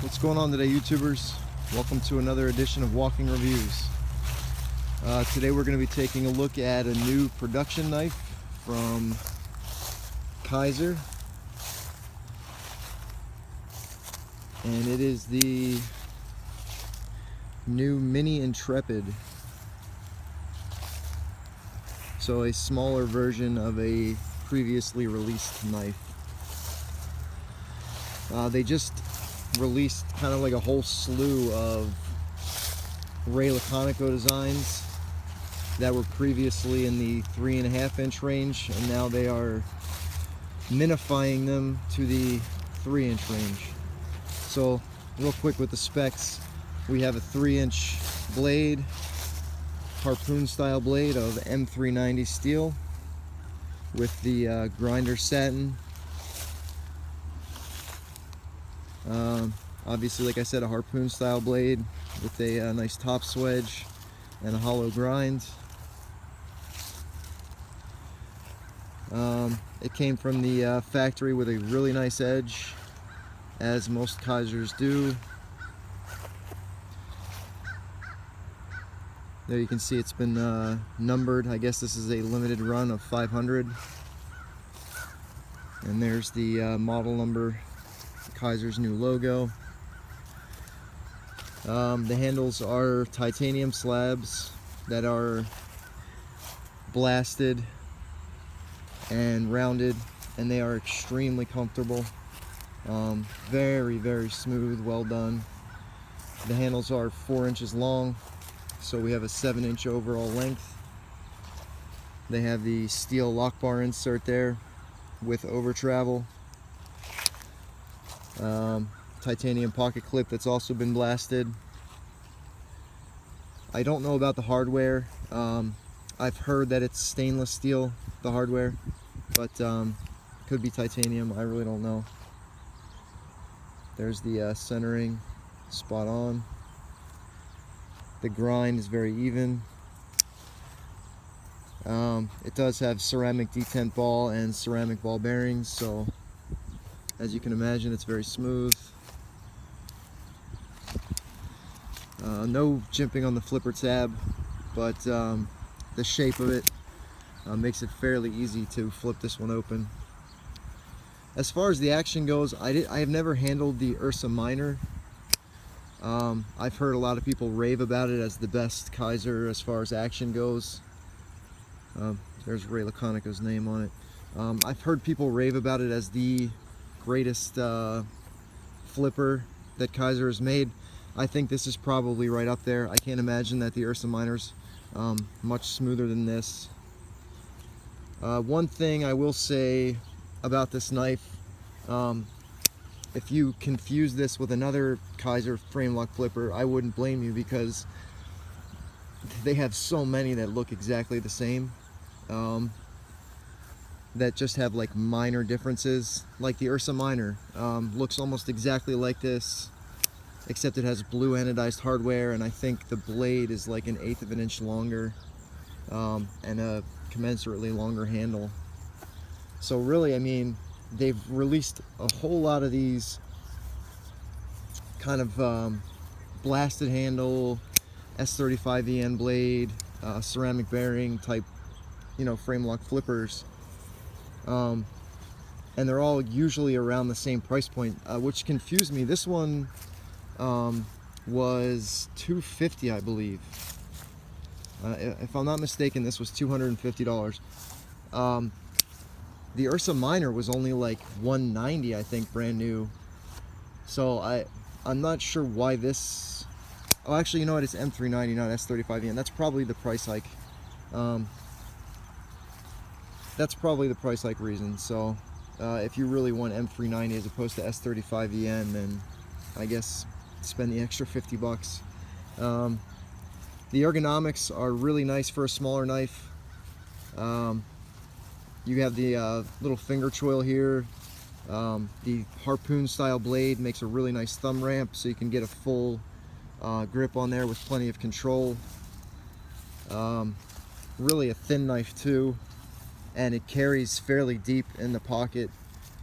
What's going on today, YouTubers? Welcome to another edition of Walking Reviews. Today we're going to be taking a look at a new production knife from Kizer, and it is the new Mini Intrepid. So a smaller version of a previously released knife. They just released kind of like a whole slew of Laconico designs that were previously in the 3.5 inch range, and now they are minifying them to the 3-inch range. So real quick with the specs, we have a 3-inch blade, harpoon style blade of M390 steel with the grinder satin. Obviously, like I said, a harpoon style blade with a nice top swedge and a hollow grind. It came from the factory with a really nice edge, as most Kizers do. There you can see it's been numbered. I guess this is a limited run of 500. And there's the model number, Kizer's new logo. The handles are titanium slabs that are blasted and rounded, and they are extremely comfortable. Very, very smooth, well done. The handles are 4 inches long, so we have a 7-inch overall length. They have the steel lock bar insert there with over travel. Titanium pocket clip that's also been blasted. I don't know about the hardware. I've heard that it's stainless steel, the hardware, but could be titanium. I really don't know. There's the centering, spot on. The grind is very even. It does have ceramic detent ball and ceramic ball bearings, so as you can imagine, it's very smooth. No jimping on the flipper tab, but the shape of it makes it fairly easy to flip this one open. As far as the action goes, I have never handled the Ursa Minor. I've heard a lot of people rave about it as the best Kizer as far as action goes. There's Ray Laconico's name on it. I've heard people rave about it as the greatest flipper that Kizer has made. I think this is probably right up there. I can't imagine that the Ursa Minor's much smoother than this. One thing I will say about this knife, if you confuse this with another Kizer frame lock flipper, I wouldn't blame you, because they have so many that look exactly the same, that just have like minor differences. Like the Ursa Minor looks almost exactly like this, except it has blue anodized hardware, and I think the blade is like 1/8 of an inch longer, and a commensurately longer handle. So really, I mean, they've released a whole lot of these kind of blasted handle, S35EN blade, ceramic bearing type, frame lock flippers, and they're all usually around the same price point, which confused me. This one was $250, I believe. If I'm not mistaken, this was $250. The Ursa Minor was only like $190, I think, brand new. So I'm not sure why this. Oh, actually, you know what? It's M390, not S35EN. That's probably the price hike. That's probably the price hike reason. So if you really want M390 as opposed to S35EN, then I guess spend the extra 50 bucks. The ergonomics are really nice for a smaller knife. You have the little finger choil here. The harpoon style blade makes a really nice thumb ramp, so you can get a full grip on there with plenty of control. Really a thin knife too, and it carries fairly deep in the pocket,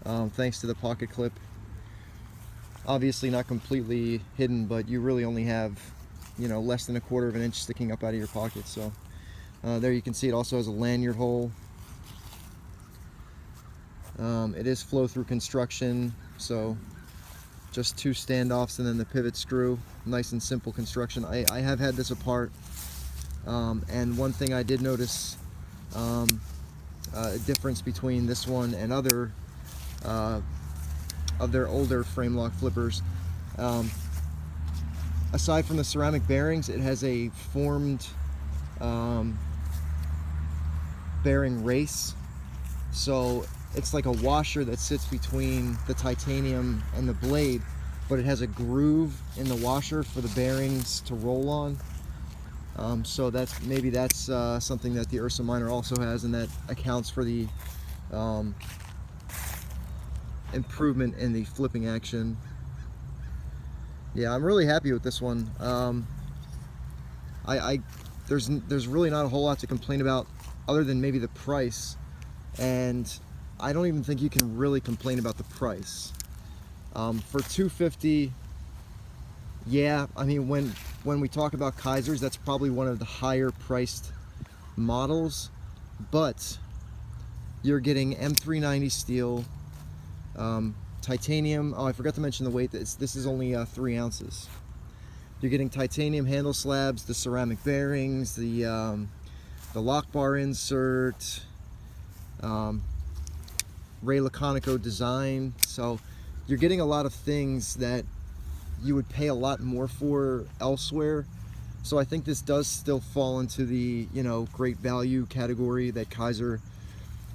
thanks to the pocket clip. obviously not completely hidden, but you really only have, you know, less than 1/4 of an inch sticking up out of your pocket. So there you can see it also has a lanyard hole. It is flow-through construction, so just 2 standoffs and then the pivot screw. Nice and simple construction. I have had this apart, and one thing I did notice, a difference between this one and other of their older frame lock flippers. Aside from the ceramic bearings, it has a formed bearing race, so it's like a washer that sits between the titanium and the blade, but it has a groove in the washer for the bearings to roll on. So that's something that the Ursa Minor also has, and that accounts for the improvement in the flipping action. Yeah, I'm really happy with this one. There's really not a whole lot to complain about other than maybe the price, and I don't even think you can really complain about the price. For $250, yeah, I mean, when we talk about Kizers, that's probably one of the higher priced models, but you're getting M390 steel, titanium. Oh, I forgot to mention the weight. This is only 3 ounces. You're getting titanium handle slabs, the ceramic bearings, the lock bar insert, Ray Laconico design. So you're getting a lot of things that you would pay a lot more for elsewhere. So I think this does still fall into the, you know, great value category that Kizer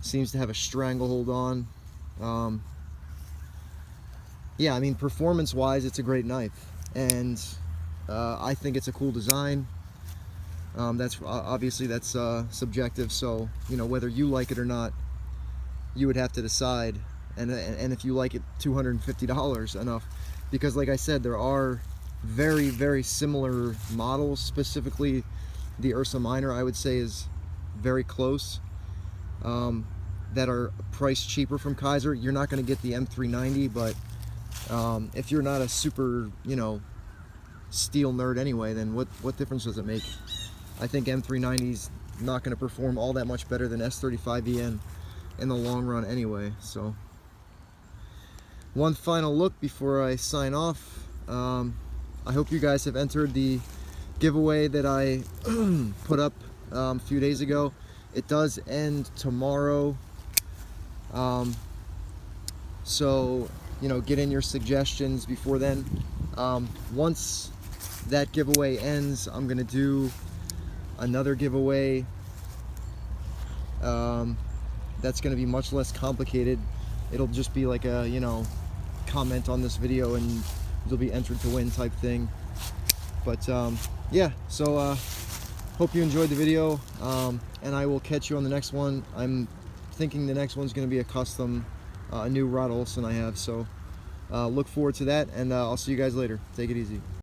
seems to have a stranglehold on. Yeah, I mean, performance wise, it's a great knife, and I think it's a cool design. That's obviously that's subjective, so you know, whether you like it or not, you would have to decide, and if you like it $250 enough, because like I said, there are very, very similar models. Specifically the Ursa Minor, I would say, is very close, that are priced cheaper from Kizer. You're not going to get the M390, but if you're not a super, you know, steel nerd anyway, then what difference does it make? I think M390's not going to perform all that much better than S35VN in the long run anyway. So one final look before I sign off. I hope you guys have entered the giveaway that I put up a few days ago. It does end tomorrow, so you know, get in your suggestions before then. Once that giveaway ends, I'm gonna do another giveaway that's gonna be much less complicated. It'll just be like a, you know, comment on this video and you'll be entered to win type thing. But yeah, so hope you enjoyed the video, and I will catch you on the next one. I'm thinking the next one's going to be a custom, a new Rod Olson I have, so look forward to that, and I'll see you guys later. Take it easy.